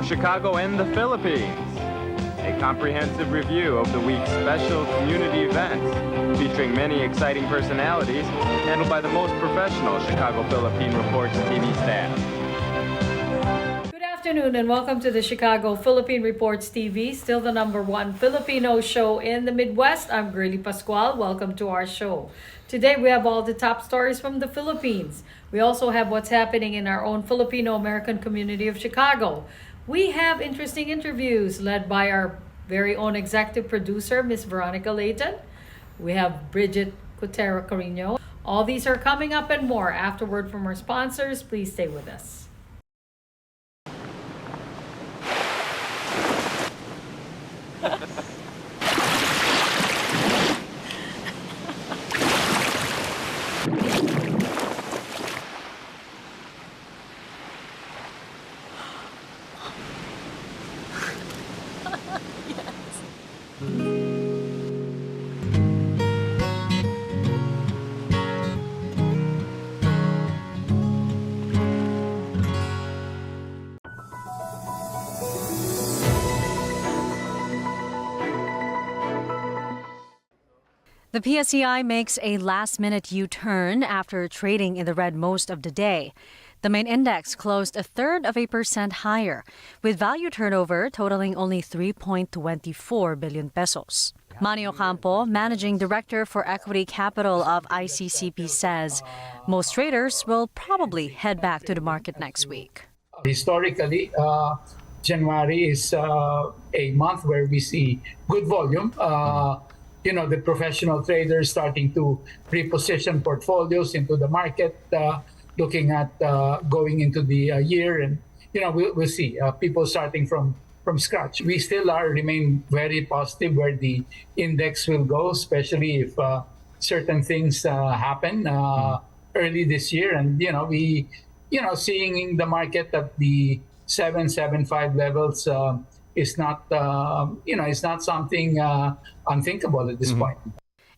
Chicago and the Philippines. A comprehensive review of the week's special community events, featuring many exciting personalities, handled by the most professional Chicago Philippine Reports TV staff. Good afternoon and welcome to the Chicago Philippine Reports TV, still the #1 Filipino show in the Midwest. I'm Girly Pascual. Welcome to our show. Today we have all the top stories from the Philippines. We also have what's happening in our own Filipino American community of Chicago. We have interesting interviews led by our very own executive producer, Miss Veronica Leighton. We have Brigitte, Cueter, Carino. All these are coming up and more after word from our sponsors. Please stay with us. The PSEI makes a last-minute U-turn after trading in the red most of the day. The main index closed 0.33% higher, with value turnover totaling only 3.24 billion pesos. Manny Ocampo, Managing Director for Equity Capital of ICCP, says most traders will probably head back to the market next week. Historically, January is a month where we see good volume. The professional traders starting to reposition portfolios into the market, looking at going into the year, and we'll see people starting from scratch. We still remain very positive where the index will go, especially if certain things happen early this year, and we seeing the market at the 775 levels. Is not, it's not something unthinkable at this point.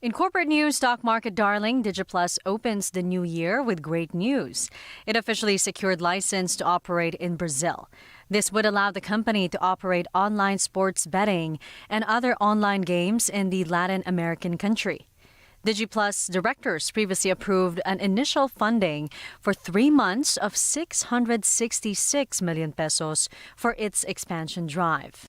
In corporate news, stock market darling DigiPlus opens the new year with great news. It officially secured license to operate in Brazil. This would allow the company to operate online sports betting and other online games in the Latin American country. DigiPlus directors previously approved an initial funding for 3 months of 666 million pesos for its expansion drive.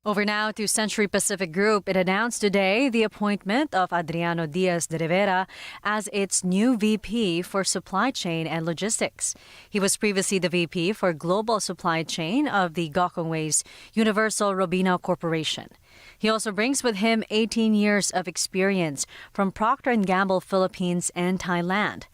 Over now to Century Pacific Group. It announced today the appointment of Adriano Diaz de Rivera as its new VP for Supply Chain and Logistics. He was previously the VP for Global Supply Chain of the Gokongwei's Universal Robina Corporation. He also brings with him 18 years of experience from Procter & Gamble Philippines and Thailand.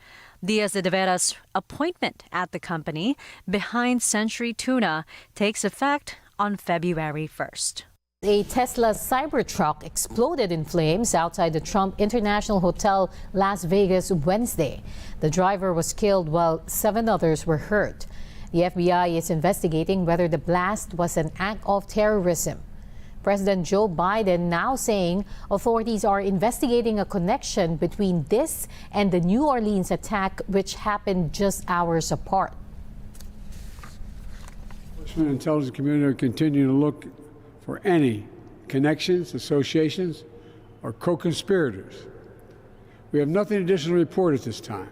Diaz de Rivera's appointment at the company behind Century Tuna takes effect on February 1st. A Tesla Cybertruck exploded in flames outside the Trump International Hotel, Las Vegas, Wednesday. The driver was killed while 7 others were hurt. The FBI is investigating whether the blast was an act of terrorism. President Joe Biden now saying authorities are investigating a connection between this and the New Orleans attack, which happened just hours apart. The intelligence community will continue to look for any connections, associations, or co-conspirators. We have nothing additional to report at this time.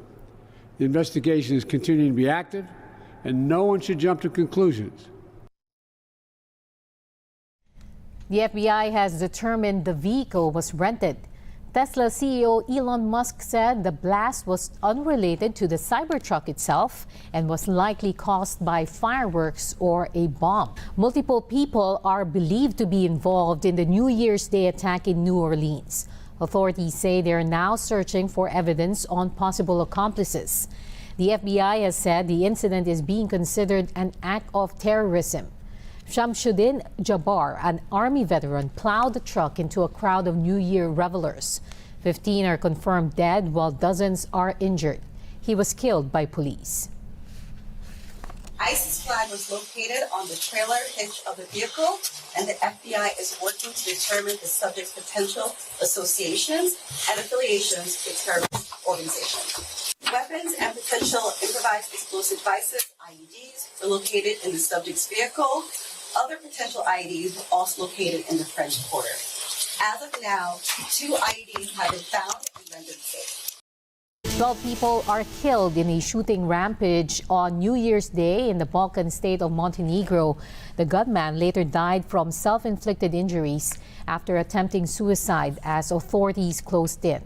The investigation is continuing to be active, and no one should jump to conclusions. The FBI has determined the vehicle was rented. Tesla CEO Elon Musk said the blast was unrelated to the Cybertruck itself and was likely caused by fireworks or a bomb. Multiple people are believed to be involved in the New Year's Day attack in New Orleans. Authorities say they are now searching for evidence on possible accomplices. The FBI has said the incident is being considered an act of terrorism. Shamsuddin Jabbar, an Army veteran, plowed the truck into a crowd of New Year revelers. 15 are confirmed dead while dozens are injured. He was killed by police. ISIS flag was located on the trailer hitch of the vehicle, and the FBI is working to determine the subject's potential associations and affiliations with terrorist organizations. Weapons and potential improvised explosive devices, IEDs, were located in the subject's vehicle. Other potential IEDs were also located in the French Quarter. As of now, 2 IEDs have been found and rendered safe. 12 people are killed in a shooting rampage on New Year's Day in the Balkan state of Montenegro. The gunman later died from self-inflicted injuries after attempting suicide as authorities closed in.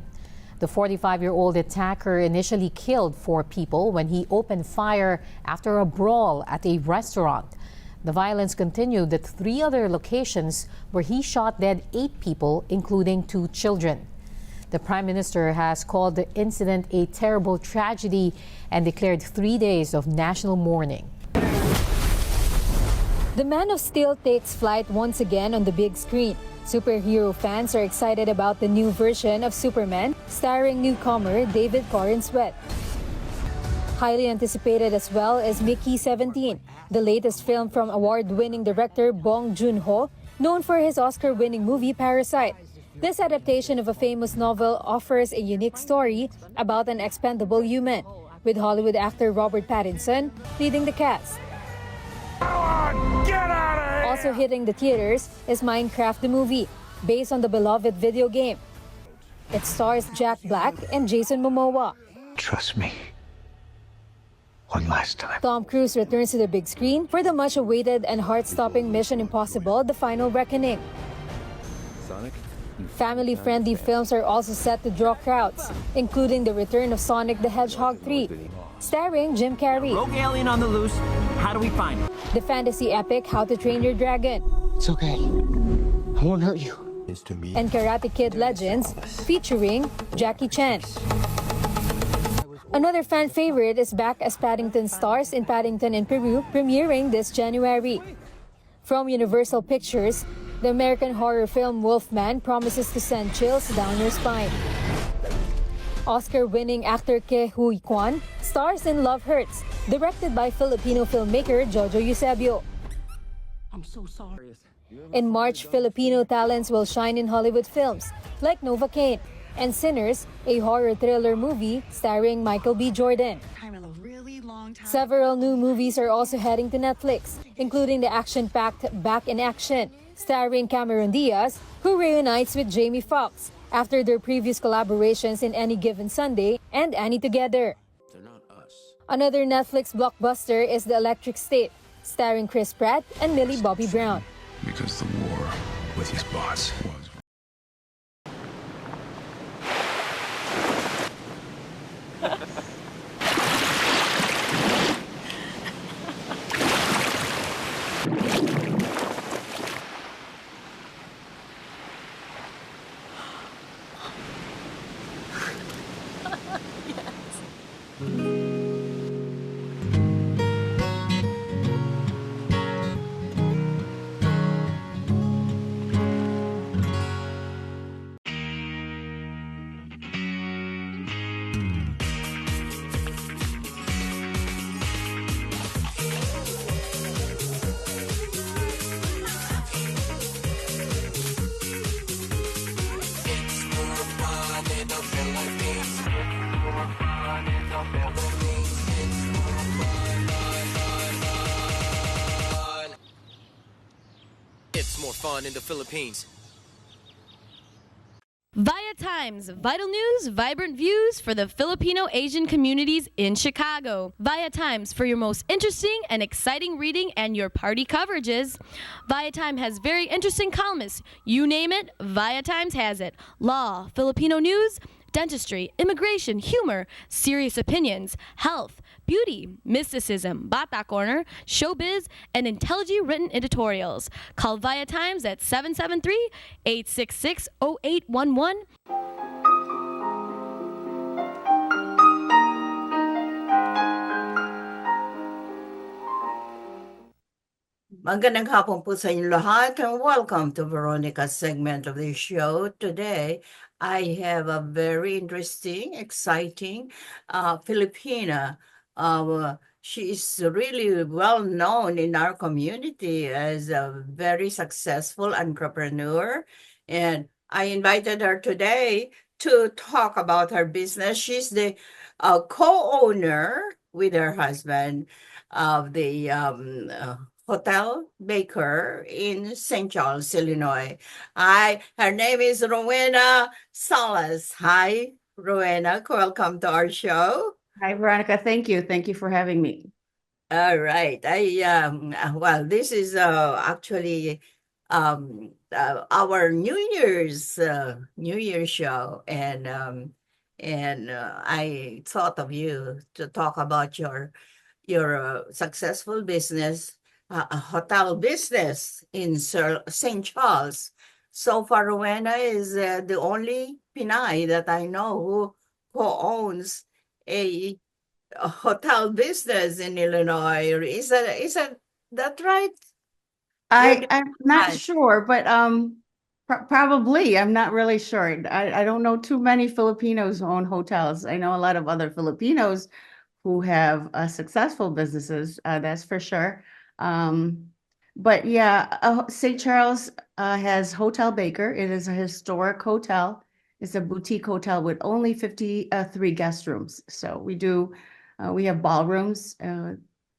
The 45-year-old attacker initially killed 4 people when he opened fire after a brawl at a restaurant. The violence continued at 3 other locations where he shot dead 8 people, including 2 children. The Prime Minister has called the incident a terrible tragedy and declared 3 days of national mourning. The Man of Steel takes flight once again on the big screen. Superhero fans are excited about the new version of Superman, starring newcomer David Corn Sweat. Highly anticipated as well is Mickey 17, the latest film from award-winning director Bong Joon-ho, known for his Oscar-winning movie Parasite. This adaptation of a famous novel offers a unique story about an expendable human, with Hollywood actor Robert Pattinson leading the cast. Also hitting the theaters is Minecraft the movie, based on the beloved video game. It stars Jack Black and Jason Momoa. Trust me. One last time. Tom Cruise returns to the big screen for the much-awaited and heart-stopping Mission Impossible: The Final Reckoning. Family-friendly films are also set to draw crowds, including the return of Sonic the Hedgehog 3, starring Jim Carrey. Rogue alien on the loose. How do we find him? The fantasy epic How to Train Your Dragon. It's okay. I won't hurt you. And Karate Kid Legends, featuring Jackie Chan. Another fan favorite is back as Paddington stars in Paddington in Peru, premiering this January. From Universal Pictures, the American horror film Wolfman promises to send chills down your spine. Oscar-winning actor Ke Huy Quan stars in Love Hurts, directed by Filipino filmmaker Jojo Eusebio. I'm so sorry. In March, Filipino talents will shine in Hollywood films like Novocaine and Sinners, a horror thriller movie starring Michael B. Jordan. Several new movies are also heading to Netflix, including the action-packed Back in Action, starring Cameron Diaz, who reunites with Jamie Foxx after their previous collaborations in Any Given Sunday and Annie Together. Another Netflix blockbuster is The Electric State, starring Chris Pratt and Millie Bobby Brown. Because the war with his boss was... It's more fun in the Philippines. ViaTimes, vital news, vibrant views for the Filipino Asian communities in Chicago. ViaTimes for your most interesting and exciting reading and your party coverages. ViaTime has very interesting columnists. You name it, ViaTimes has it. Law, Filipino news, dentistry, immigration, humor, serious opinions, health, beauty, mysticism, Bata Corner, showbiz, and intelligently written editorials. Call ViaTimes at 773-866-0811. Magandang hapon po sa inyo lahat and welcome to Veronica's segment of the show. Today, I have a very interesting, exciting Filipina. She is really well known in our community as a very successful entrepreneur. And I invited her today to talk about her business. She's the co-owner with her husband of the hotel baker in St. Charles, Illinois. Her name is Rowena Salas. Hi, Rowena. Welcome to our show. Hi, Veronica. Thank you. Thank you for having me. All right. Well, this is actually our New Year's show, and I thought of you to talk about your successful business, a hotel business in St. Charles. So far, Rowena is the only Pinay that I know who owns a hotel business in Illinois. Is that right? I'm not sure, but probably. I'm not really sure. I don't know too many Filipinos who own hotels. I know a lot of other Filipinos who have successful businesses, that's for sure. But yeah, St. Charles has Hotel Baker. It is a historic hotel. It's a boutique hotel with only 53 guest rooms. So we have ballrooms.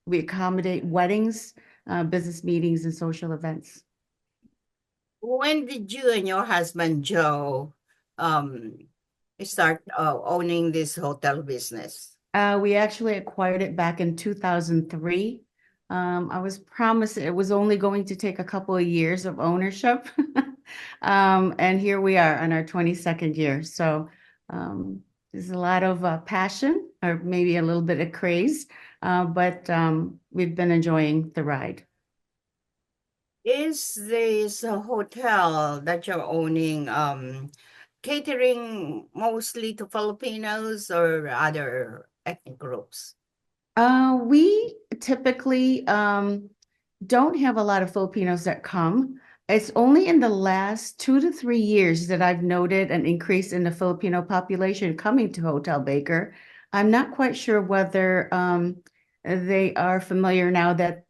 We accommodate weddings, business meetings, and social events. When did you and your husband, Joe, start owning this hotel business? We actually acquired it back in 2003. I was promised it was only going to take a couple of years of ownership. And here we are on our 22nd year. So there's a lot of passion, or maybe a little bit of craze, but we've been enjoying the ride. Is this hotel that you're owning catering mostly to Filipinos or other ethnic groups? We typically don't have a lot of Filipinos that come. It's only in the last 2 to 3 years that I've noted an increase in the Filipino population coming to Hotel Baker. I'm not quite sure whether they are familiar now that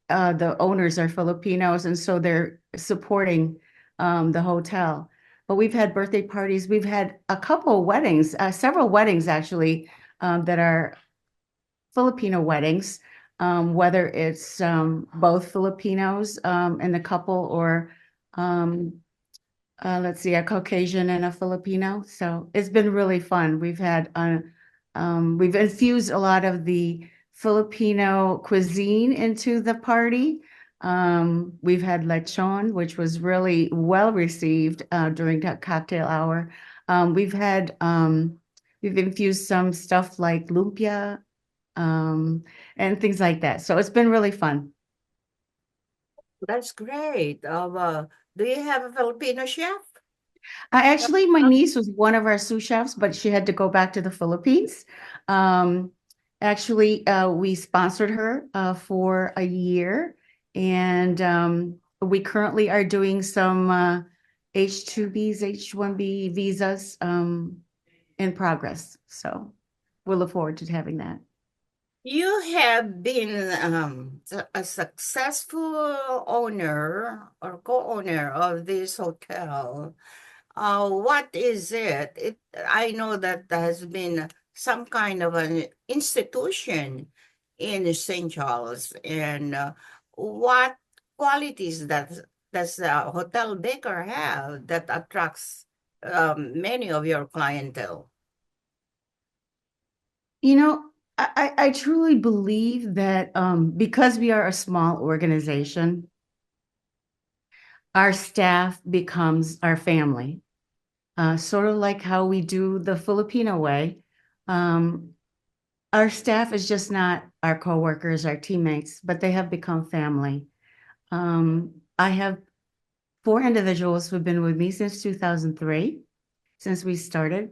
the owners are Filipinos, and so they're supporting the hotel. But we've had birthday parties. We've had a couple of weddings, several weddings actually, that are Filipino weddings, whether it's both Filipinos and the couple, or let's see, a Caucasian and a Filipino. So it's been really fun. We've infused a lot of the Filipino cuisine into the party. We've had lechon, which was really well received during that cocktail hour. We've infused some stuff like lumpia, and things like that. So it's been really fun. That's great. Do you have a Filipino chef? Actually, my niece was one of our sous chefs, but she had to go back to the Philippines. Actually, we sponsored her for a year, and we currently are doing some H-2Bs, H-1B visas in progress. So we'll look forward to having that. You have been a successful owner or co-owner of this hotel. What is it? I know that there has been some kind of an institution in St. Charles, and what qualities does Hotel Baker have that attracts many of your clientele? You know, I truly believe that because we are a small organization, our staff becomes our family. Sort of like how we do the Filipino way. Our staff is just not our coworkers, our teammates, but they have become family. I have 4 individuals who've been with me since 2003, since we started.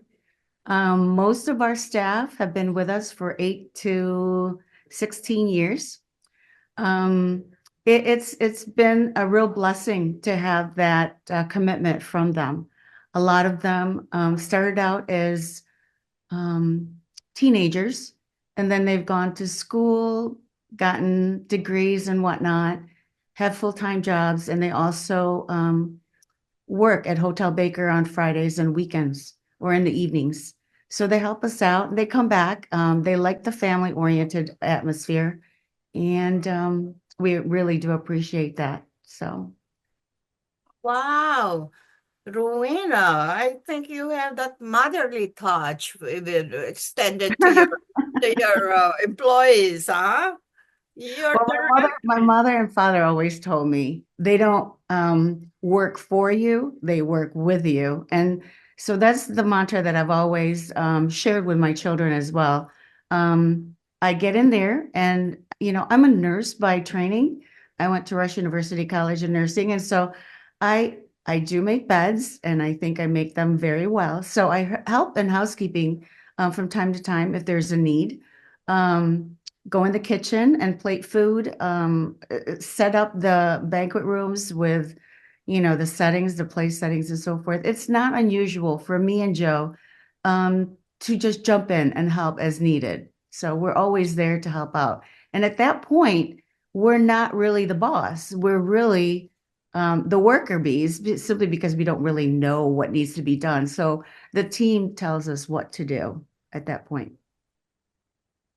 Most of our staff have been with us for 8 to 16 years. It's been a real blessing to have that commitment from them. A lot of them started out as teenagers, and then they've gone to school, gotten degrees and whatnot, have full-time jobs, and they also work at Hotel Baker on Fridays and weekends or in the evenings. So they help us out. They come back. They like the family-oriented atmosphere, and we really do appreciate that. So. Wow. Rowena, I think you have that motherly touch even extended to your employees, huh? You're Well, my mother and father always told me they don't work for you, they work with you. And so that's the mantra that I've always shared with my children as well. I get in there and, I'm a nurse by training. I went to Rush University College of Nursing. And so I do make beds and I think I make them very well. So I help in housekeeping from time to time if there's a need. Go in the kitchen and plate food, set up the banquet rooms with, the settings, the place settings and so forth. It's not unusual for me and Joe to just jump in and help as needed. So we're always there to help out. And at that point, we're not really the boss. We're really the worker bees, simply because we don't really know what needs to be done. So the team tells us what to do at that point.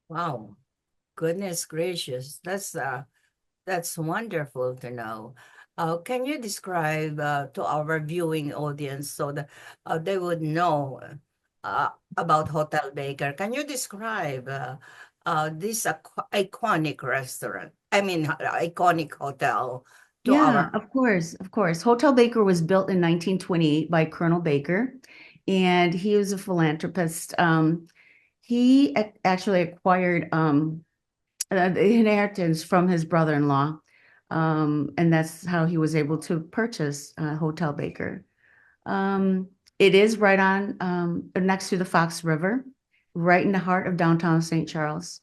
Wow. Goodness gracious, that's wonderful to know. Can you describe to our viewing audience so that they would know about Hotel Baker? Can you describe this iconic restaurant? I mean, iconic hotel to Yeah, our. of course, of course. Hotel Baker was built in 1928 by Colonel Baker, and he was a philanthropist. He actually acquired the inheritance from his brother-in-law, and that's how he was able to purchase Hotel Baker. It is right on next to the Fox River, right in the heart of downtown St. Charles.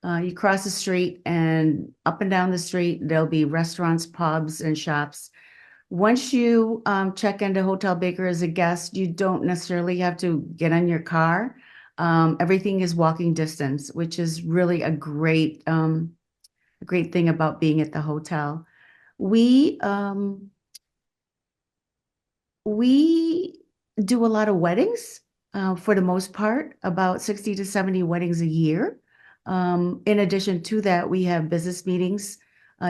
You cross the street and up and down the street, there'll be restaurants, pubs, and shops. Once you check into Hotel Baker as a guest, you don't necessarily have to get on your car. Everything is walking distance, which is really a great thing about being at the hotel. We do a lot of weddings for the most part, about 60 to 70 weddings a year. In addition to that, we have business meetings,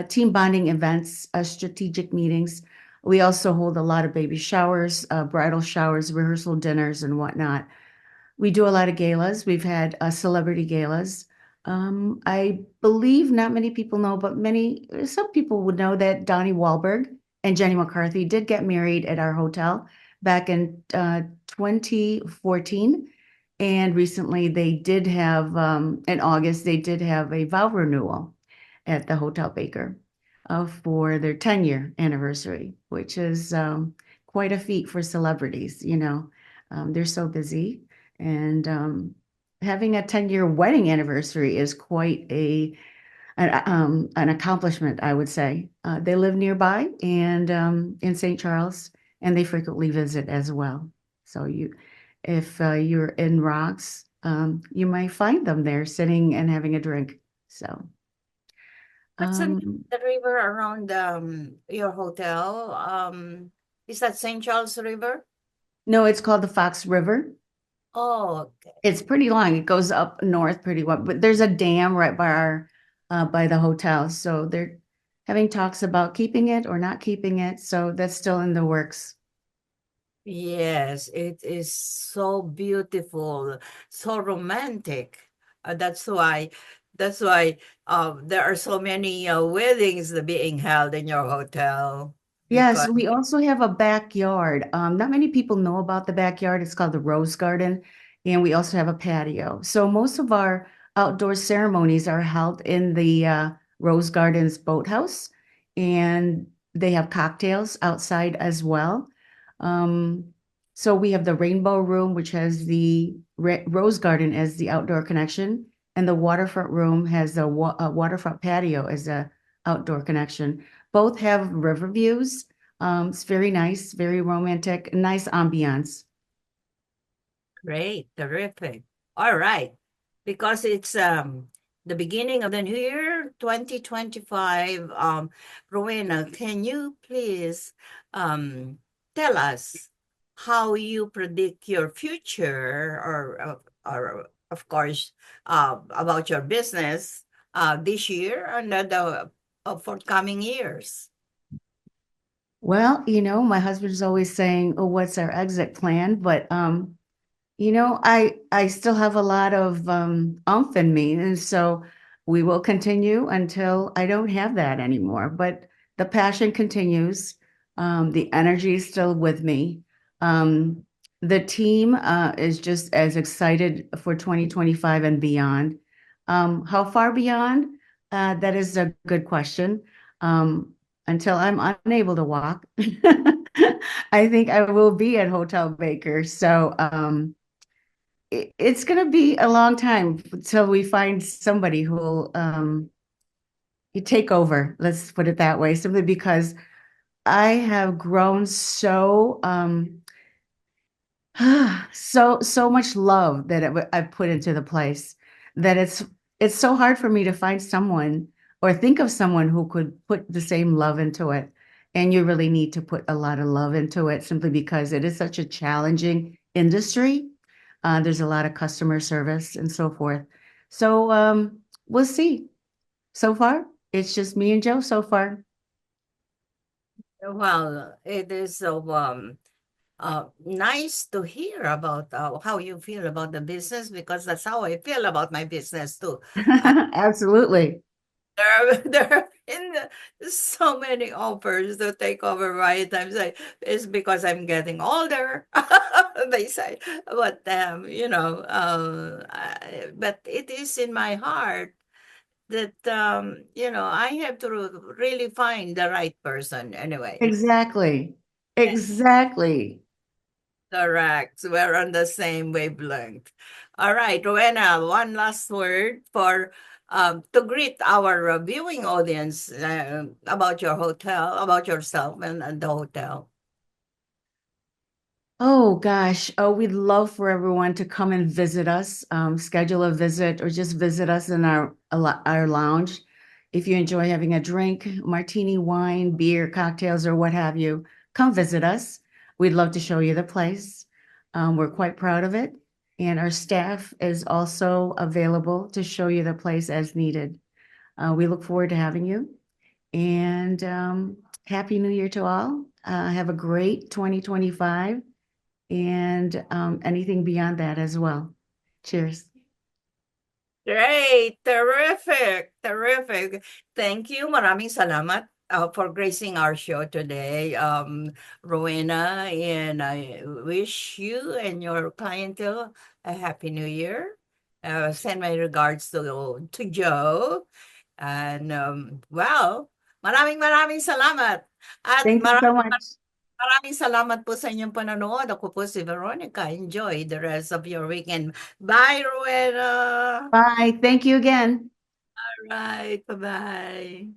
team bonding events, strategic meetings. We also hold a lot of baby showers, bridal showers, rehearsal dinners, and whatnot. We do a lot of galas. We've had celebrity galas. I believe not many people know, but some people would know that Donnie Wahlberg and Jenny McCarthy did get married at our hotel back in 2014. And recently they did have, in August, they did have a vow renewal at the Hotel Baker for their 10-year anniversary, which is quite a feat for celebrities. They're so busy. And having a 10-year wedding anniversary is quite an accomplishment, I would say. They live nearby and in St. Charles, and they frequently visit as well. So if you're in Rocks, you might find them there sitting and having a drink. So. What's the river around your hotel? Is that St. Charles River? No, it's called the Fox River. Oh, okay. It's pretty long. It goes up north pretty well, but there's a dam right by the hotel. So they're having talks about keeping it or not keeping it. So that's still in the works. Yes, it is so beautiful, so romantic. That's why there are so many weddings being held in your hotel. Yes, Because we also have a backyard. Not many people know about the backyard. It's called the Rose Garden, and we also have a patio. So most of our outdoor ceremonies are held in the Rose Garden's boathouse, and they have cocktails outside as well. So we have the Rainbow Room, which has the Rose Garden as the outdoor connection, and the Waterfront Room has the waterfront patio as the outdoor connection. Both have river views. It's very nice, very romantic, nice ambiance. great, terrific. All right. Because it's the beginning of the new year, 2025. Rowena, can you please tell us how you predict your future or of course about your business this year and of forthcoming years? Well, my husband's always saying, "Oh, what's our exit plan?" But I still have a lot of umph in me, and so we will continue until I don't have that anymore. But the passion continues. The energy is still with me. Um, the team is just as excited for 2025 and beyond. How far beyond? That is a good question. Until I'm unable to walk, I think I will be at Hotel Baker. So it's going to be a long time until we find somebody who will take over. Let's put it that way, simply because I have grown so so much love that I've put into the place that it's so hard for me to find someone or think of someone who could put the same love into it. And you really need to put a lot of love into it simply because it is such a challenging industry. There's a lot of customer service and so forth. So we'll see. So far, it's just me and Joe so far. Well, it is so nice to hear about how you feel about the business, because that's how I feel about my business too. Absolutely. There have been so many offers to take over ViaTimes. It's because I'm getting older, they say. But but it is in my heart that I have to really find the right person anyway. Exactly. Exactly. Correct. We're on the same wavelength. All right, Rowena, one last word for to greet our viewing audience about your hotel, about yourself and the hotel. Oh gosh, we'd love for everyone to come and visit us, schedule a visit, or just visit us in our lounge. If you enjoy having a drink, martini, wine, beer, cocktails, or what have you, come visit us. We'd love to show you the place. We're quite proud of it, and our staff is also available to show you the place as needed. We look forward to having you, and Happy New Year to all. Have a great 2025 and anything beyond that as well. Cheers. Great, terrific, terrific. Thank you. Maraming salamat for gracing our show today, Rowena, and I wish you and your clientele a happy new year. Send my regards to Joe. And maraming salamat. At Thank you so much. maraming salamat po sa inyong panonood. Ako po si Veronica. Enjoy the rest of your weekend. Bye, Rowena. Bye. Thank you again. All right. Bye-bye.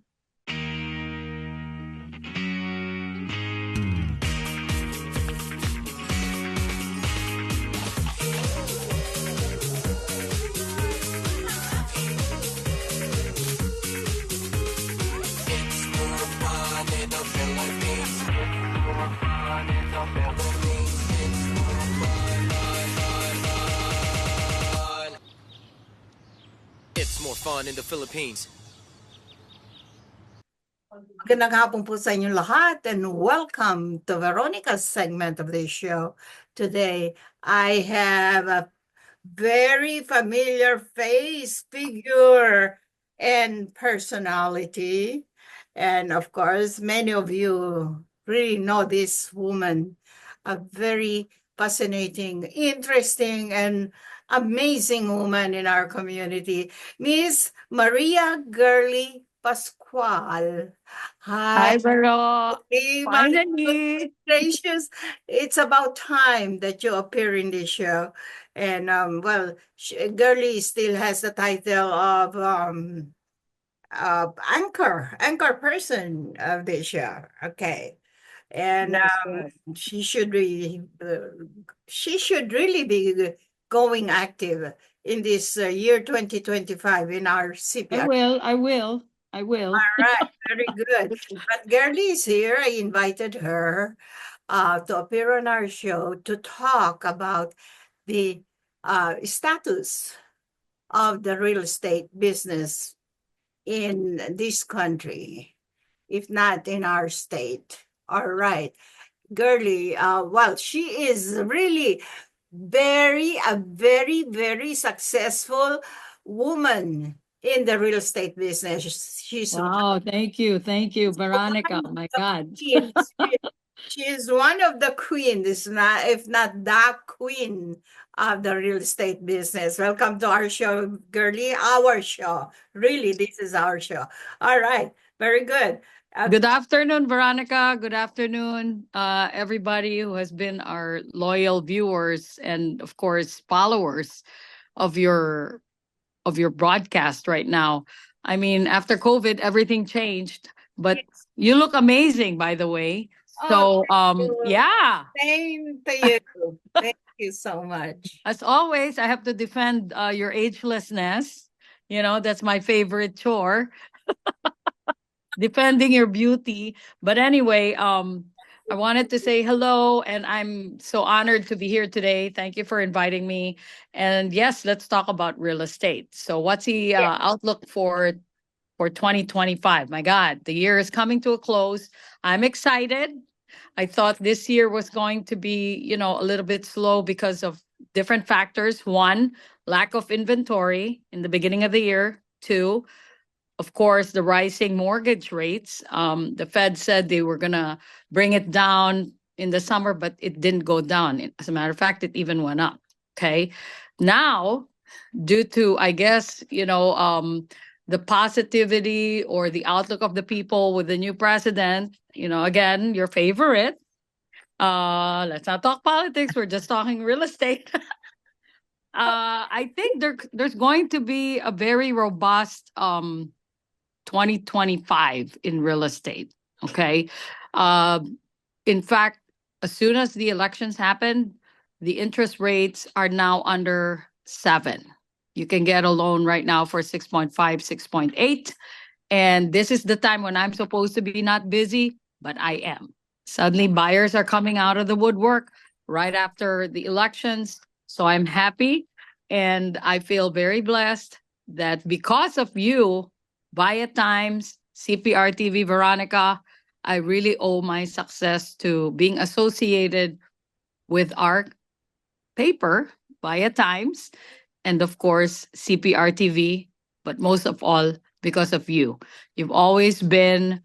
It's more fun in the Philippines. Magandang hapon po sa inyong lahat and welcome to Veronica's segment of the show. Today, I have a very familiar face, figure, and personality. And of course, many of you really know this woman, a very fascinating, interesting, and amazing woman in our community, Miss Maria Gurley Pascual. Hi, Vero. Hey, Finally. gracious. It's about time that you appear in this show. And Gurley still has the title of anchor person of this show. Okay. And she should really be going active in this year 2025 in our CPR. I will. All right, very good. But Gurley is here. I invited her to appear on our show to talk about the status of the real estate business in this country, if not in our state. All right. Girly, well, she is really a very, very successful woman in the real estate business. She's Wow, thank you, Veronica. one of My the God. queens. She is one of the queens, if not the queen of the real estate business. Welcome to our show, girly. Our show. Really, this is our show. All right. Very good. Good afternoon, Veronica. Good afternoon, everybody who has been our loyal viewers and, of course, followers of your broadcast right now. I mean, after COVID, everything changed, but you look amazing, by the way. Oh, So, thank you. yeah. Same to you. Thank you so much. As always, I have to defend your agelessness. You know, that's my favorite chore. Defending your beauty. But anyway, I wanted to say hello, and I'm so honored to be here today. Thank you for inviting me. And yes, let's talk about real estate. So, what's the outlook for 2025? My God, the year is coming to a close. I'm excited. I thought this year was going to be, you know, a little bit slow because of different factors. One, lack of inventory in the beginning of the year. Two, of course, the rising mortgage rates. The Fed said they were going to bring it down in the summer, but it didn't go down. As a matter of fact, it even went up. Okay. Now, due to, I guess, you know, the positivity or the outlook of the people with the new president, you know, again, your favorite. Let's not talk politics. We're just talking real estate. I think there's going to be a very robust 2025 in real estate. Okay. In fact, as soon as the elections happen, the interest rates are now under 7. You can get a loan right now for 6.5, 6.8. And this is the time when I'm supposed to be not busy, but I am. Suddenly, buyers are coming out of the woodwork right after the elections. So I'm happy. And I feel very blessed that because of you, ViaTimes, Cprtv, Veronica, I really owe my success to being associated with our paper, ViaTimes, and of course, Cprtv, but most of all, because of you. You've always been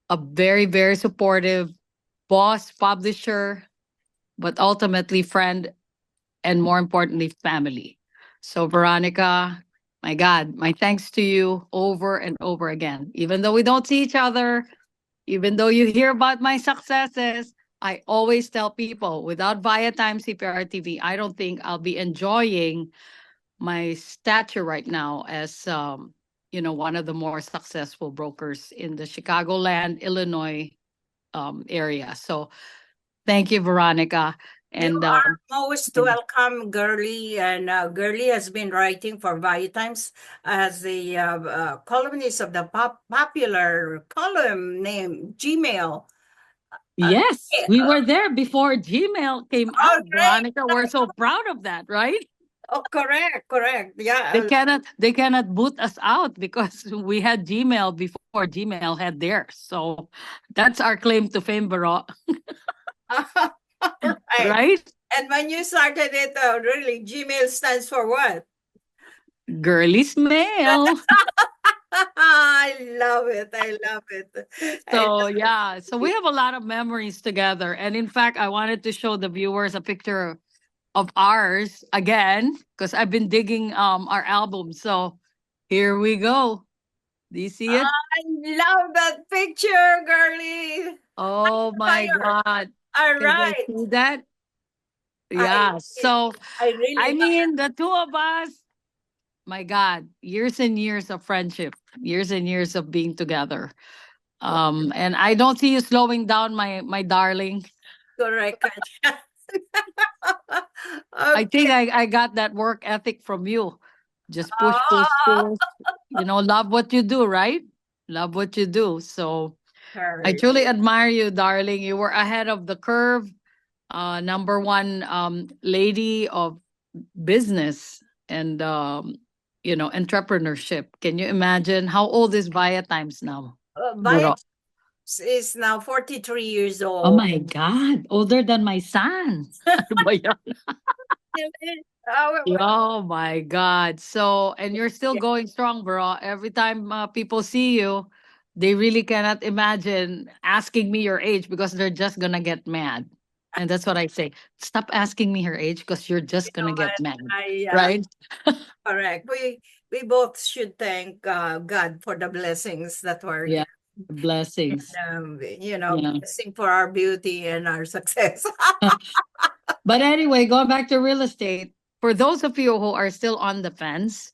a very, very supportive boss, publisher, but ultimately friend, and more importantly, family. So, Veronica, my God, my thanks to you over and over again. Even though we don't see each other, even though you hear about my successes, I always tell people without ViaTimes Cprtv, I don't think I'll be enjoying my stature right now as you know, one of the more successful brokers in the Chicagoland, Illinois area. So thank you, Veronica. And you are most welcome, Girly. And Girly has been writing for ViaTimes as the columnist of the popular column named Gmail. Yes, we were there before Gmail came out, great. Veronica. We're so proud of that, right? Oh, correct. Yeah. They cannot boot us out because we had Gmail before Gmail had theirs. So that's our claim to fame, Vero. Right? And when you started it, really, Gmail stands for what? Girly's mail. I love it. So yeah, so we have a lot of memories together. And in fact, I wanted to show the viewers a picture of ours again, because I've been digging our album. So here we go. Do you see it? I love that picture, Girly. Oh my God. All Can right. you see that? Yeah. I mean, the two of us, my God, years and years of friendship, years and years of being together. And I don't see you slowing down, my darling. Correct. I think I got that work ethic from you. Just push. You know, love what you do, right? Love what you do. So I truly admire you, darling. You were ahead of the curve. Number one lady of business. And entrepreneurship. Can you imagine how old is ViaTimes now? Vero? Is now 43 years old. Oh my God, older than my son. Ano ba yan? Oh my God. So, and you're still going strong, bro. Every time people see you, they really cannot imagine asking me your age because they're just going to get mad. And that's what I say. Stop asking me her age because you're just going to get mad. Right? Correct. We both should thank God for the blessings that were Yeah. Blessings. blessing for our beauty and our success. But anyway, going back to real estate, for those of you who are still on the fence,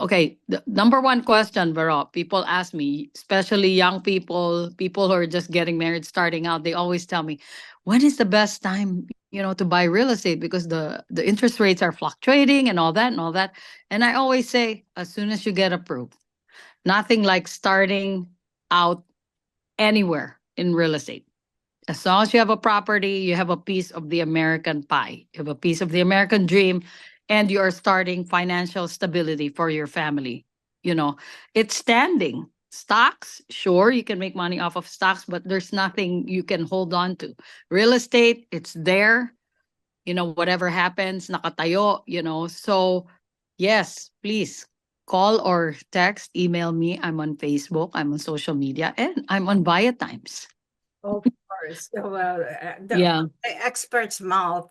okay, the number one question, Vero, people ask me, especially young people who are just getting married, starting out, they always tell me, when is the best time, to buy real estate? Because the interest rates are fluctuating and all that and all that. And I always say, as soon as you get approved. Nothing like starting out anywhere in real estate. As long as you have a property, you have a piece of the American pie, you have a piece of the American dream, and you are starting financial stability for your family. It's standing. Stocks, sure, you can make money off of stocks, but there's nothing you can hold on to. Real estate, it's there. Whatever happens, nakatayo, So, yes, please call or text, email me. I'm on Facebook, I'm on social media, and I'm on ViaTimes. Of course. The expert's mouth,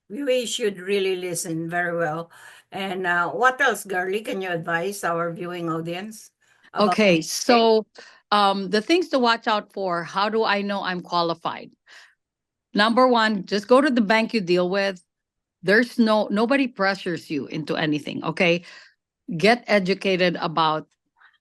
we should really listen very well. And what else, Girly, can you advise our viewing audience? Okay, so the things to watch out for, how do I know I'm qualified? Number one, just go to the bank you deal with. There's nobody pressures you into anything, okay? Get educated about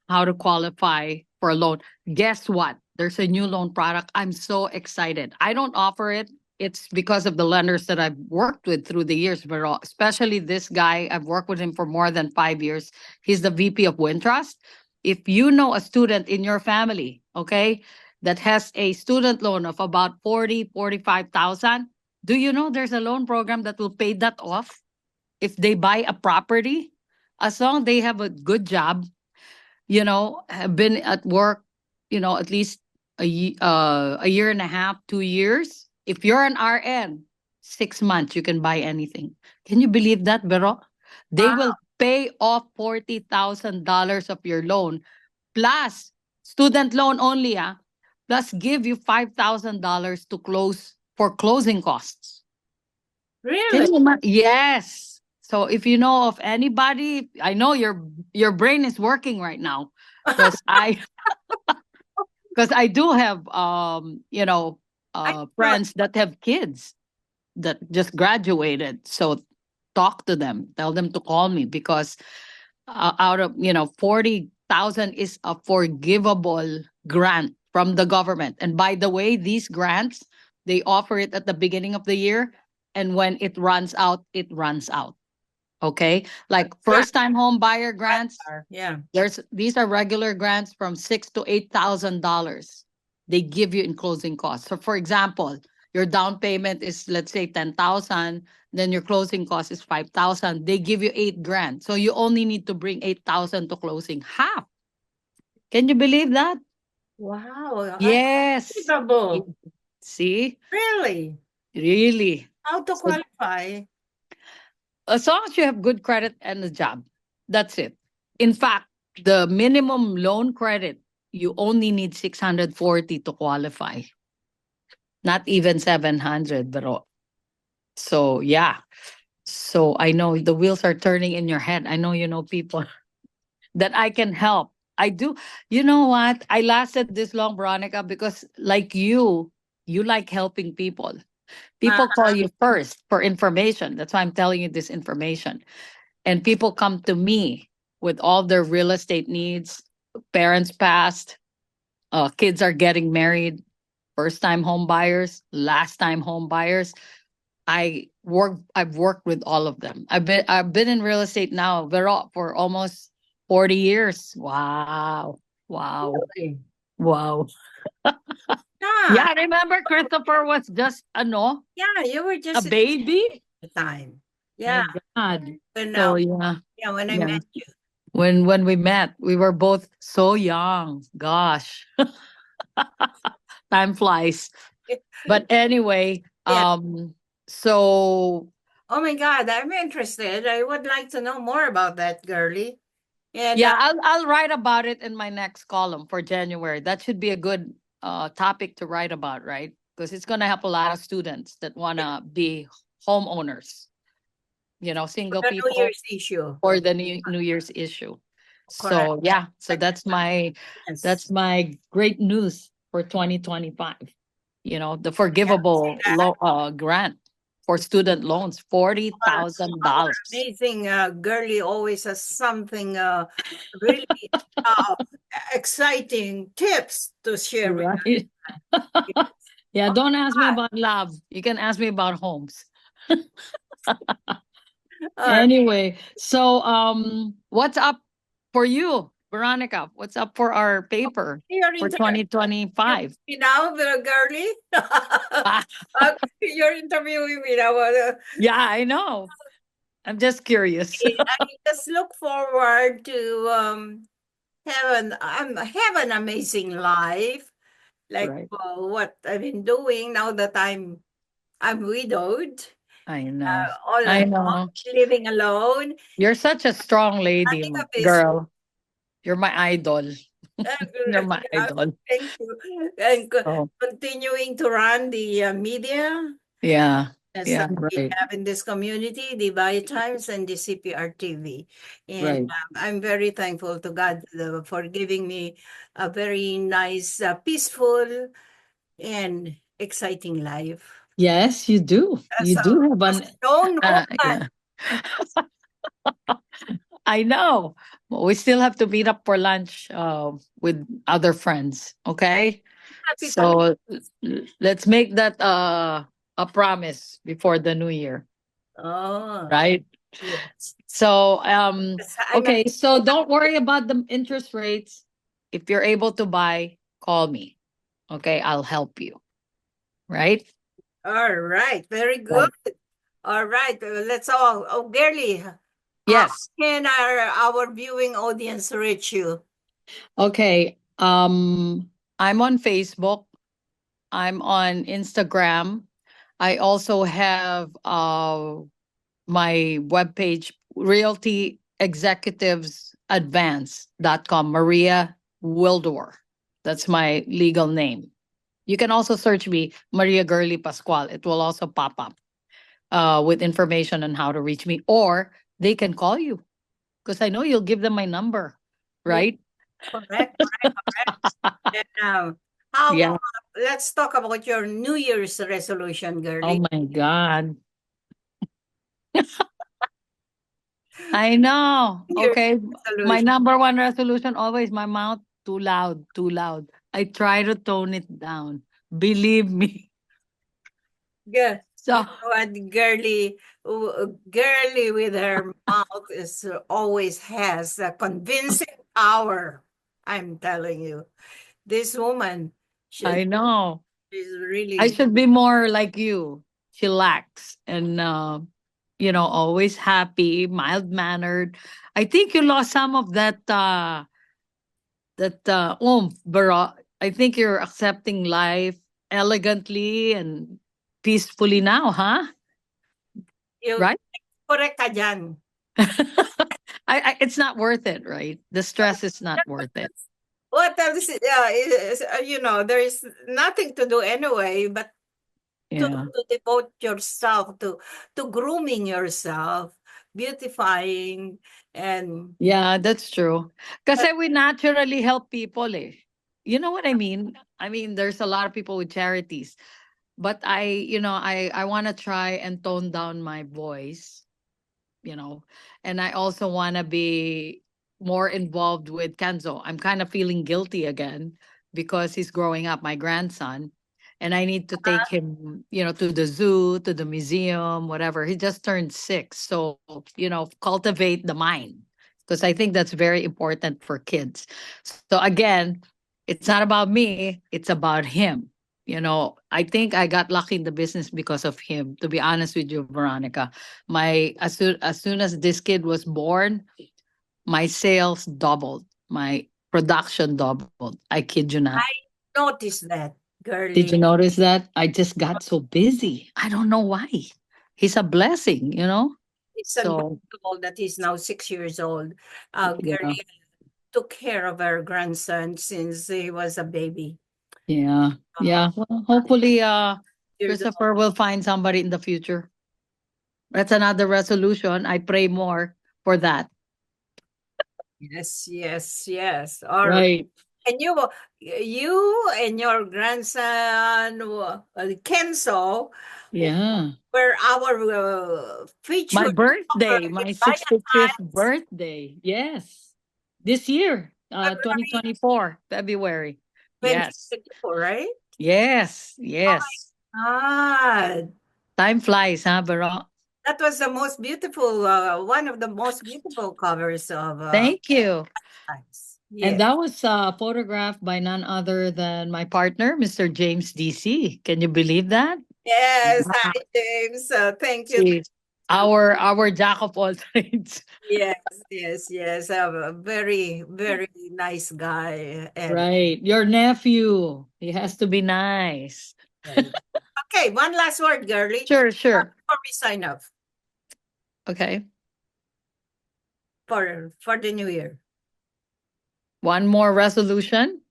how to qualify for a loan. Guess what? There's a new loan product. I'm so excited. I don't offer it. It's because of the lenders that I've worked with through the years, but especially this guy. I've worked with him for more than 5 years. He's the VP of Wintrust. If you know a student in your family, okay, that has a student loan of about 45,000, do you know there's a loan program that will pay that off if they buy a property? As long as they have a good job, have been at work, at least a year and a half, 2 years. If you're an RN, 6 months, you can buy anything. Can you believe that, Vero? They will pay off $40,000 of your loan, plus student loan only, plus give you $5,000 to close for closing costs. Really? Yes. So if you know of anybody, I know your brain is working right now because I do have friends that have kids that just graduated. So talk to them, tell them to call me because out of 40,000 is a forgivable grant from the government. And by the way, these grants, they offer it at the beginning of the year, and when it runs out, it runs out. Okay, like first-time home buyer grants. These are regular grants from $6,000 to $8,000. They give you in closing costs. So, for example, your down payment is, let's say, 10,000. Then your closing cost is 5,000. They give you $8,000. So you only need to bring 8,000 to closing, half. Can you believe that? Wow. Yes. Unbelievable. See? Really? Really. How to qualify? As long as you have good credit and a job, that's it. In fact, the minimum loan credit, you only need 640 to qualify. Not even 700, bro. So, yeah. So, I know the wheels are turning in your head. I know you know people that I can help. I do. You know what? I lasted this long, Veronica, because like you like helping people. People call you first for information. That's why I'm telling you this information. And people come to me with all their real estate needs. Parents passed, kids are getting married, first-time home buyers, last-time home buyers. I've worked with all of them. I've been in real estate now for almost 40 years. Wow. Really? Wow. Yeah, remember Christopher was just Yeah, you were just a baby. at the time. Yeah. My God. And So, now yeah. Yeah, when I Yeah. met you. When we met, we were both so young. Gosh. Time flies. But anyway, Yeah. so Oh my God, I'm interested. I would like to know more about that, girly. And yeah, I'll write about it in my next column for January. That should be a good topic to write about, right? Because it's going to help a lot of students that want to be homeowners, single the New people, Year's issue. or the New Year's issue. Correct. So yeah, so that's my Yes. great news for 2025. The forgivable grant for student loans, $40,000. Amazing. Girly always has something really uh, exciting tips to share with us. Right. Yeah, don't ask me about love. You can ask me about homes. Anyway, so what's up for you, Veronica? What's up for our paper for 2025? Now, the girly, you're interviewing me now. Yeah, I know. I'm just curious. I just look forward to have an amazing life, like Right. what I've been doing now that I'm widowed. I know. All I alone, know. living alone. You're such a strong lady, Running a business. girl. You're my idol. You're my idol. Thank you. And Oh. continuing to run the media. Yeah. As Yeah. we Right. have in this community, the ViaTimes and the Cprtv. And Right. I'm very thankful to God for giving me a very nice, peaceful, and exciting life. Yes, you do. You do have an. Don't know. Yeah. I know. But we still have to meet up for lunch with other friends. Okay. So let's make that a promise before the new year. Oh. Right. Yes. So okay, so don't worry about the interest rates. If you're able to buy, call me. Okay, I'll help you. Right? All right, very good. All right, let's all. Oh, Girly. Yes. How can our viewing audience reach you? Okay. I'm on Facebook. I'm on Instagram. I also have my webpage, realtyexecutivesadvance.com, Maria Wildor. That's my legal name. You can also search me, Maria Girly Pascual. It will also pop up with information on how to reach me, or they can call you because I know you'll give them my number, right? Correct. And, let's talk about your New Year's resolution, Girly. Oh my God. I know. Okay. My number one resolution always my mouth too loud, too loud. I try to tone it down. Believe me. Yeah. So what girly with her mouth is always has a convincing power. I'm telling you, this woman. I know. She's really. I should be more like you. Chillax and always happy, mild mannered. I think you lost some of that oomph, but I think you're accepting life elegantly and peacefully now, huh? Right? Correct ka dyan. It's not worth it, right? The stress is not worth it. What else? There is nothing to do anyway, but to devote yourself to grooming yourself, beautifying, and yeah, that's true. Because we naturally help people, eh. You know what I mean? I mean, there's a lot of people with charities, but I want to try and tone down my voice, and I also want to be more involved with Kenzo. I'm kind of feeling guilty again because he's growing up, my grandson, and I need to take him, to the zoo, to the museum, whatever. He just turned 6, so cultivate the mind because I think that's very important for kids. So again, it's not about me; it's about him. I think I got lucky in the business because of him. To be honest with you, Veronica, as soon as this kid was born, my sales doubled, my production doubled. I kid you not. I noticed that, girlie. Did you notice that? I just got so busy. I don't know why. He's a blessing, It's So unbelievable that he's now 6 years old. yeah, Girlie took care of her grandson since he was a baby. yeah. Well, hopefully, Years old. Christopher will find somebody in the future. That's another resolution. I pray more for that. Yes. All right. Right. And you and your grandson, Kenzo, Yeah. were our My featured birthday, cover my in 65th ViaTimes. birthday. Yes. This year, February 2024, February. Yes. 2024, right? Yes. Ah, Time flies, huh, Vero? that was the most beautiful, one of the most beautiful covers of Thank you. Times. And Yes. that was photographed by none other than my partner, Mr. James DC. Can you believe that? Yes. Wow. Hi, James. Thank you. See, our jack of all trades. Yes. A very, very nice guy. And Right. Your nephew. He has to be nice. okay, one last word, girlie. Sure. Before we sign off Okay. for the new year. One more resolution.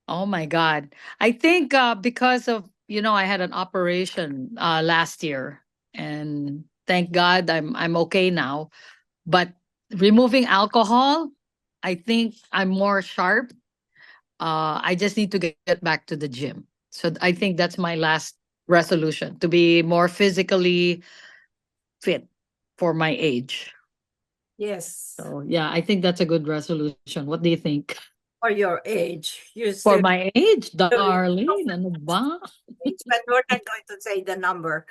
Oh my God. I think because of, I had an operation last year, and thank God I'm okay now. But removing alcohol, I think I'm more sharp. I just need to get back to the gym. So I think that's my last resolution, to be more physically fit for my age. Yes. So yeah, I think that's a good resolution. What do you think? For your age. You For still my age, so you darling. Ano ba? but we're not going to say the number.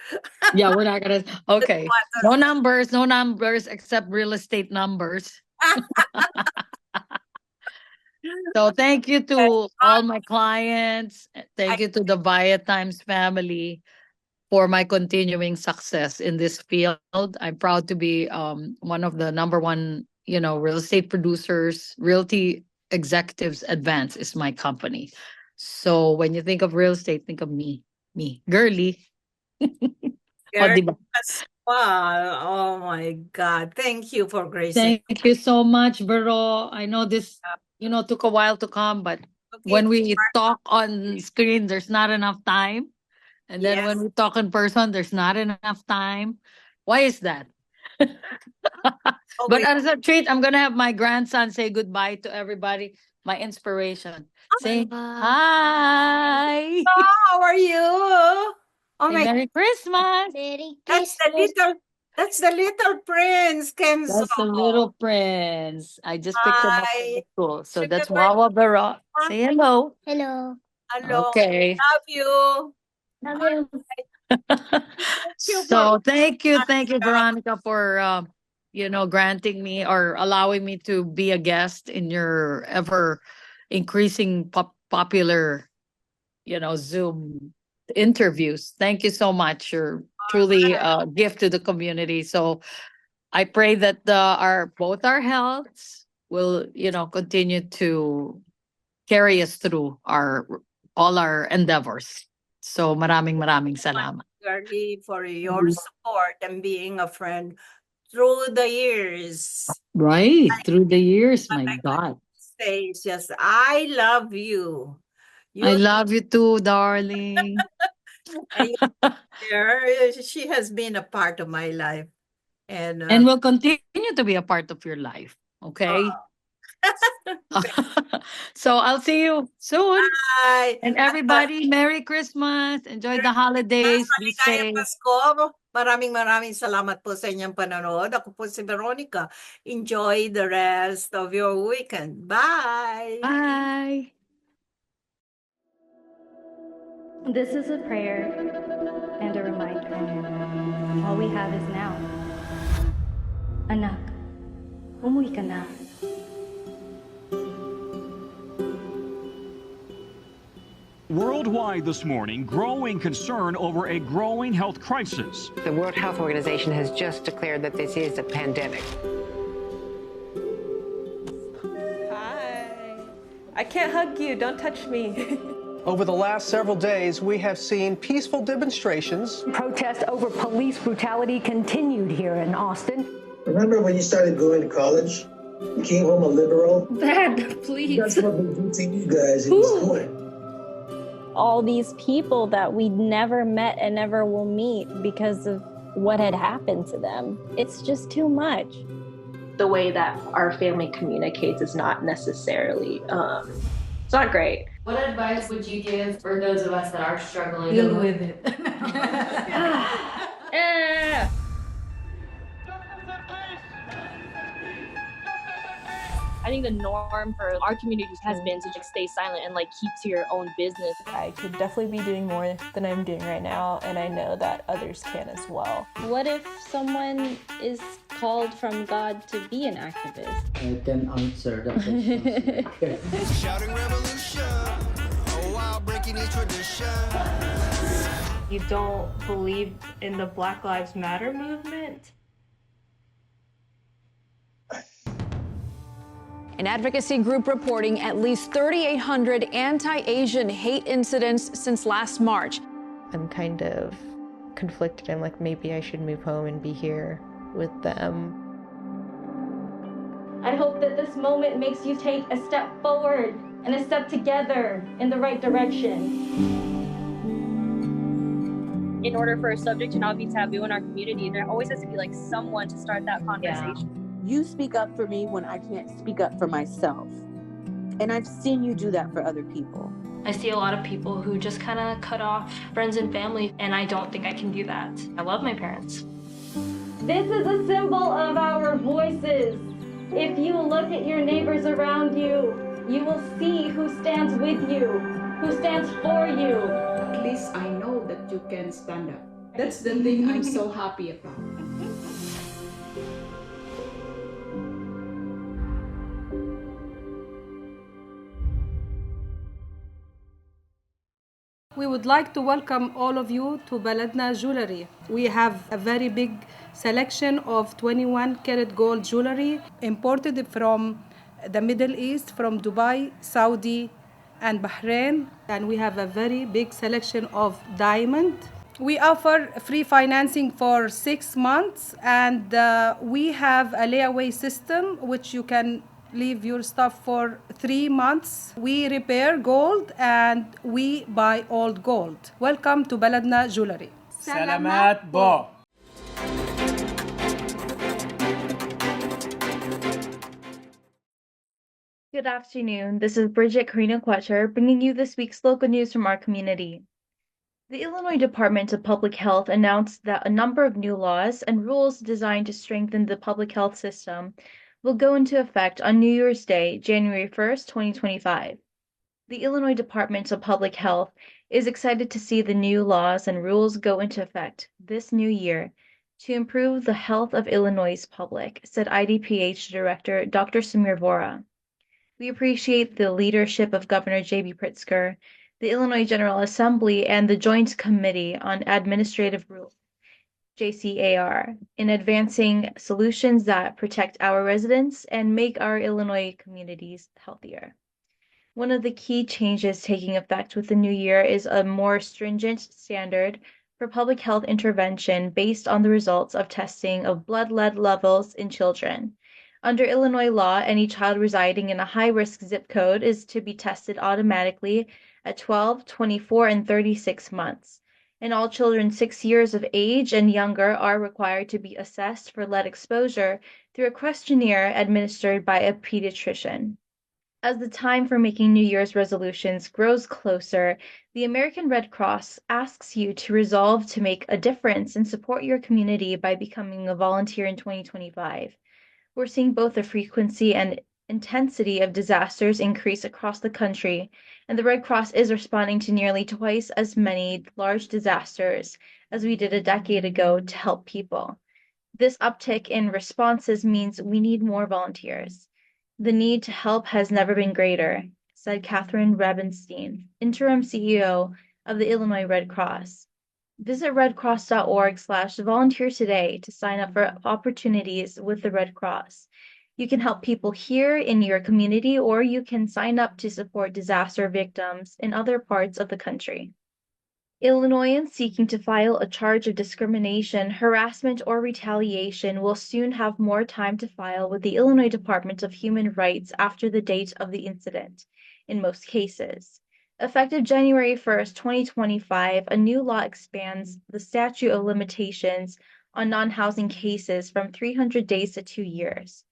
Yeah, we're not gonna. Okay, no numbers except real estate numbers. So thank you to all my clients. Thank you to the ViaTimes family for my continuing success in this field. I'm proud to be one of the number one, real estate producers. Realty Executives Advance is my company. So when you think of real estate, think of me, girly. O, Girlie, diba? wow. Oh my God. Thank you for gracing. Thank you so much, Vero. I know this, took a while to come, but when we talk on screen, there's not enough time. And then when we talk in person, there's not enough time. Why is that? But as a treat, I'm gonna have my grandson say goodbye to everybody. My inspiration. Say hi. How are you? Oh my Merry Christmas. That's the little prince, Kenzo. That's the little prince. I just picked him up from the school. So Say that's goodbye. Wawa Vera. Say hello. Hello. Hello. Okay. Love you. Love you. So thank you, Veronica, for granting me or allowing me to be a guest in your ever increasing popular, Zoom interviews. Thank you so much. You're truly a gift to the community. So I pray that both our healths will, continue to carry us through all our endeavors. So maraming salamat. Girlie, for your support and being a friend through the years. Right, through the years, my God. Say just, I love you. I love you too, darling. She has been a part of my life. And will continue to be a part of your life. Okay. So I'll see you soon. Bye. And everybody, Merry Christmas. Enjoy the holidays. Be safe. Pasko. Maraming salamat po sa inyong panonood. Ako po si Veronica. Enjoy the rest of your weekend. Bye. Bye. This is a prayer and a reminder. All we have is now. Anak, umuwi ka na. Worldwide this morning, growing concern over a growing health crisis. The World Health Organization has just declared that this is a pandemic. Hi. I can't hug you. Don't touch me. Over the last several days, we have seen peaceful demonstrations. Protests over police brutality continued here in Austin. Remember when you started going to college? You came home a liberal? Dad, please. That's what we do to you guys in school. All these people that we never met and never will meet because of what had happened to them. It's just too much. The way that our family communicates is not necessarily, it's not great. What advice would you give for those of us that are struggling? Deal with it. I think the norm for our community has been to just stay silent and like keep to your own business. I could definitely be doing more than I'm doing right now, and I know that others can as well. What if someone is called from God to be an activist? I can answer that question. Shouting revolution, oh wow, breaking each tradition. You don't believe in the Black Lives Matter movement? An advocacy group reporting at least 3,800 anti-Asian hate incidents since last March. I'm kind of conflicted. I'm like, maybe I should move home and be here with them. I hope that this moment makes you take a step forward and a step together in the right direction. In order for a subject to not be taboo in our community, there always has to be like someone to start that conversation. You speak up for me when I can't speak up for myself. And I've seen you do that for other people. I see a lot of people who just kind of cut off friends and family, and I don't think I can do that. I love my parents. This is a symbol of our voices. If you look at your neighbors around you, you will see who stands with you, who stands for you. At least I know that you can stand up. That's the thing I'm so happy about. We would like to welcome all of you to Baladna Jewelry. We have a very big selection of 21 karat gold jewelry imported from the Middle East, from Dubai, Saudi, and Bahrain. And we have a very big selection of diamond. We offer free financing for 6 months, and we have a layaway system which you can leave your stuff for 3 months. We repair gold and we buy old gold. Welcome to Baladna Jewelry. Salamat po. Good afternoon. This is Brigitte, Carino, Cueter, bringing you this week's local news from our community. The Illinois Department of Public Health announced that a number of new laws and rules designed to strengthen the public health system will go into effect on New Year's Day, January 1st, 2025. The Illinois Department of Public Health is excited to see the new laws and rules go into effect this new year to improve the health of Illinois' public, said IDPH Director Dr. Samir Vora. We appreciate the leadership of Governor J.B. Pritzker, the Illinois General Assembly, and the Joint Committee on Administrative Rules, JCAR, in advancing solutions that protect our residents and make our Illinois communities healthier. One of the key changes taking effect with the new year is a more stringent standard for public health intervention based on the results of testing of blood lead levels in children. Under Illinois law, any child residing in a high-risk zip code is to be tested automatically at 12, 24, and 36 months. And all children 6 years of age and younger are required to be assessed for lead exposure through a questionnaire administered by a pediatrician. As the time for making New Year's resolutions grows closer, the American Red Cross asks you to resolve to make a difference and support your community by becoming a volunteer in 2025. We're seeing both the frequency and intensity of disasters increase across the country, and the Red Cross is responding to nearly twice as many large disasters as we did a decade ago to help people. This uptick in responses means we need more volunteers. The need to help has never been greater, said Catherine Rebenstein, interim CEO of the Illinois Red Cross. Visit redcross.org/volunteer today to sign up for opportunities with the Red Cross. You can help people here in your community, or you can sign up to support disaster victims in other parts of the country. Illinoisans seeking to file a charge of discrimination, harassment, or retaliation will soon have more time to file with the Illinois Department of Human Rights after the date of the incident, in most cases. Effective January 1st, 2025, a new law expands the statute of limitations on non-housing cases from 300 days to 2 years.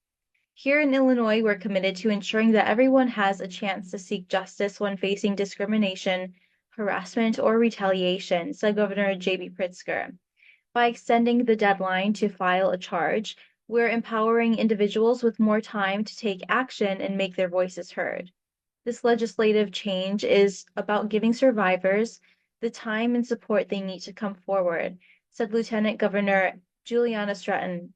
Here in Illinois, we're committed to ensuring that everyone has a chance to seek justice when facing discrimination, harassment, or retaliation, said Governor J.B. Pritzker. By extending the deadline to file a charge, we're empowering individuals with more time to take action and make their voices heard. This legislative change is about giving survivors the time and support they need to come forward, said Lieutenant Governor Juliana Stratton.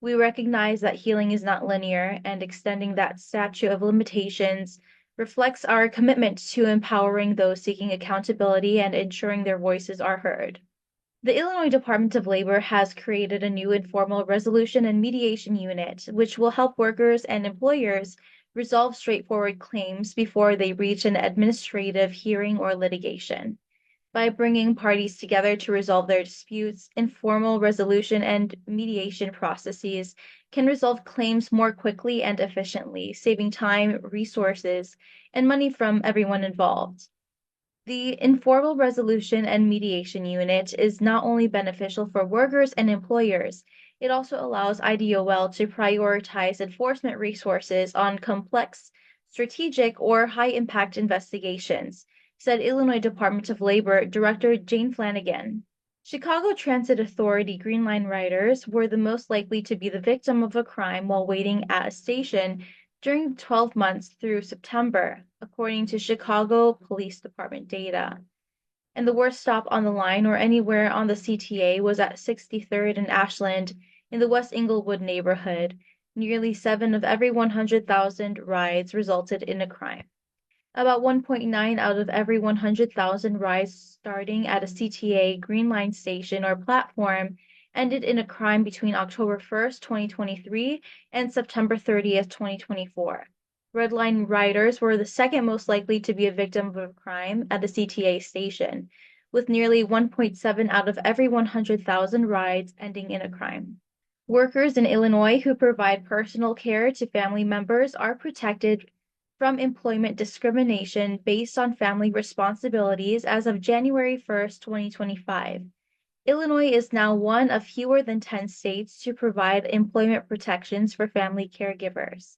We recognize that healing is not linear, and extending that statute of limitations reflects our commitment to empowering those seeking accountability and ensuring their voices are heard. The Illinois Department of Labor has created a new informal resolution and mediation unit, which will help workers and employers resolve straightforward claims before they reach an administrative hearing or litigation. By bringing parties together to resolve their disputes, informal resolution and mediation processes can resolve claims more quickly and efficiently, saving time, resources, and money from everyone involved. The informal resolution and mediation unit is not only beneficial for workers and employers, it also allows IDOL to prioritize enforcement resources on complex, strategic, or high-impact investigations, said Illinois Department of Labor Director Jane Flanagan. Chicago Transit Authority Green Line riders were the most likely to be the victim of a crime while waiting at a station during 12 months through September, according to Chicago Police Department data. And the worst stop on the line or anywhere on the CTA was at 63rd and Ashland in the West Englewood neighborhood. Nearly 7 of every 100,000 rides resulted in a crime. About 1.9 out of every 100,000 rides starting at a CTA Green Line station or platform ended in a crime between October 1st, 2023 and September 30th, 2024. Red Line riders were the second most likely to be a victim of a crime at a CTA station, with nearly 1.7 out of every 100,000 rides ending in a crime. Workers in Illinois who provide personal care to family members are protected from employment discrimination based on family responsibilities as of January 1st, 2025. Illinois is now one of fewer than 10 states to provide employment protections for family caregivers.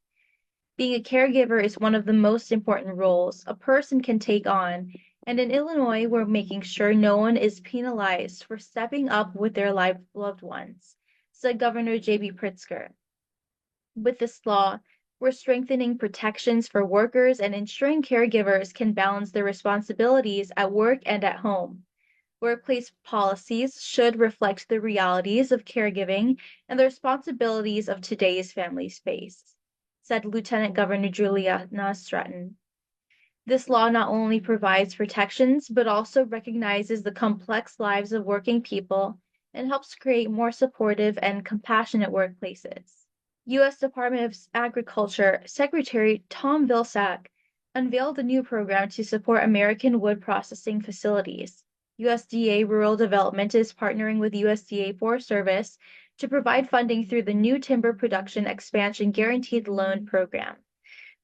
Being a caregiver is one of the most important roles a person can take on, and in Illinois, we're making sure no one is penalized for stepping up with their loved ones, said Governor J.B. Pritzker. With this law, we're strengthening protections for workers and ensuring caregivers can balance their responsibilities at work and at home. Workplace policies should reflect the realities of caregiving and the responsibilities of today's family space, said Lieutenant Governor Juliana Stratton. This law not only provides protections, but also recognizes the complex lives of working people and helps create more supportive and compassionate workplaces. U.S. Department of Agriculture Secretary Tom Vilsack unveiled a new program to support American wood processing facilities. USDA Rural Development is partnering with USDA Forest Service to provide funding through the new Timber Production Expansion Guaranteed Loan Program.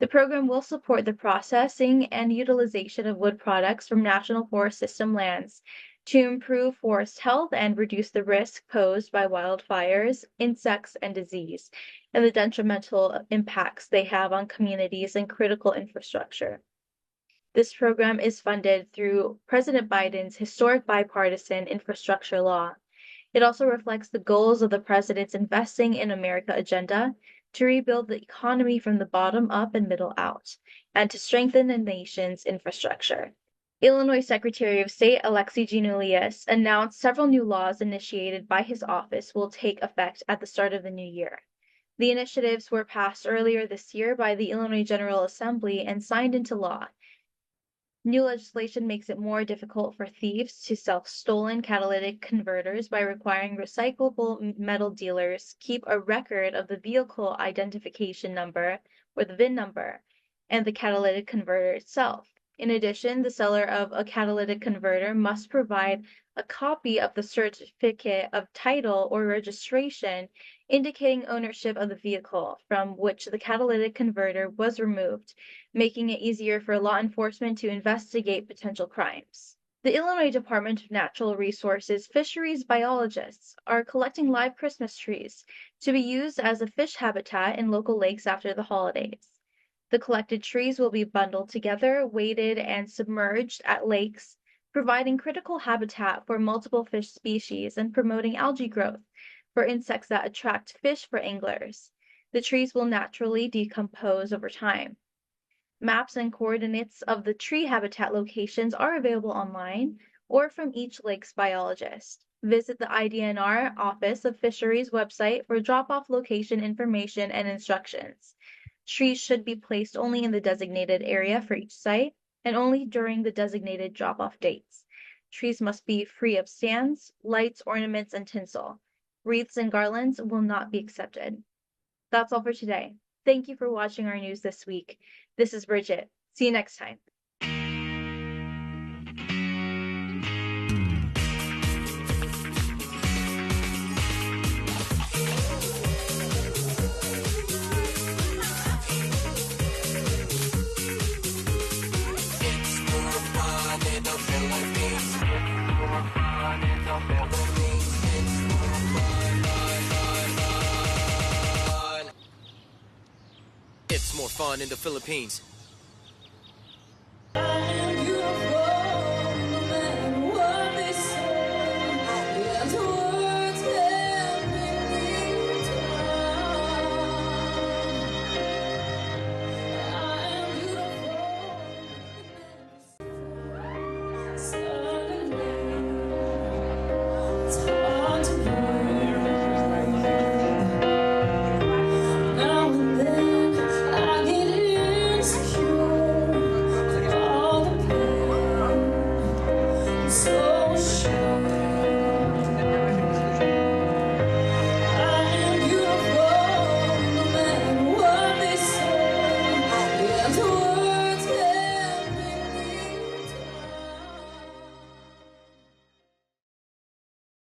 The program will support the processing and utilization of wood products from National Forest System lands to improve forest health and reduce the risk posed by wildfires, insects, and disease, and the detrimental impacts they have on communities and critical infrastructure. This program is funded through President Biden's historic bipartisan infrastructure law. It also reflects the goals of the president's Investing in America agenda to rebuild the economy from the bottom up and middle out, and to strengthen the nation's infrastructure. Illinois Secretary of State Alexi Giannoulias announced several new laws initiated by his office will take effect at the start of the new year. The initiatives were passed earlier this year by the Illinois General Assembly and signed into law. New legislation makes it more difficult for thieves to sell stolen catalytic converters by requiring recyclable metal dealers keep a record of the vehicle identification number, or the VIN number, and the catalytic converter itself. In addition, the seller of a catalytic converter must provide a copy of the certificate of title or registration indicating ownership of the vehicle from which the catalytic converter was removed, making it easier for law enforcement to investigate potential crimes. The Illinois Department of Natural Resources fisheries biologists are collecting live Christmas trees to be used as a fish habitat in local lakes after the holidays. The collected trees will be bundled together, weighted, and submerged at lakes, providing critical habitat for multiple fish species and promoting algae growth for insects that attract fish for anglers. The trees will naturally decompose over time. Maps and coordinates of the tree habitat locations are available online or from each lake's biologist. Visit the IDNR Office of Fisheries website for drop-off location information and instructions. Trees should be placed only in the designated area for each site and only during the designated drop-off dates. Trees must be free of stands, lights, ornaments, and tinsel. Wreaths and garlands will not be accepted. That's all for today. Thank you for watching our news this week. This is Brigitte. See you next time. It's more fun in the Philippines. It's hard to believe.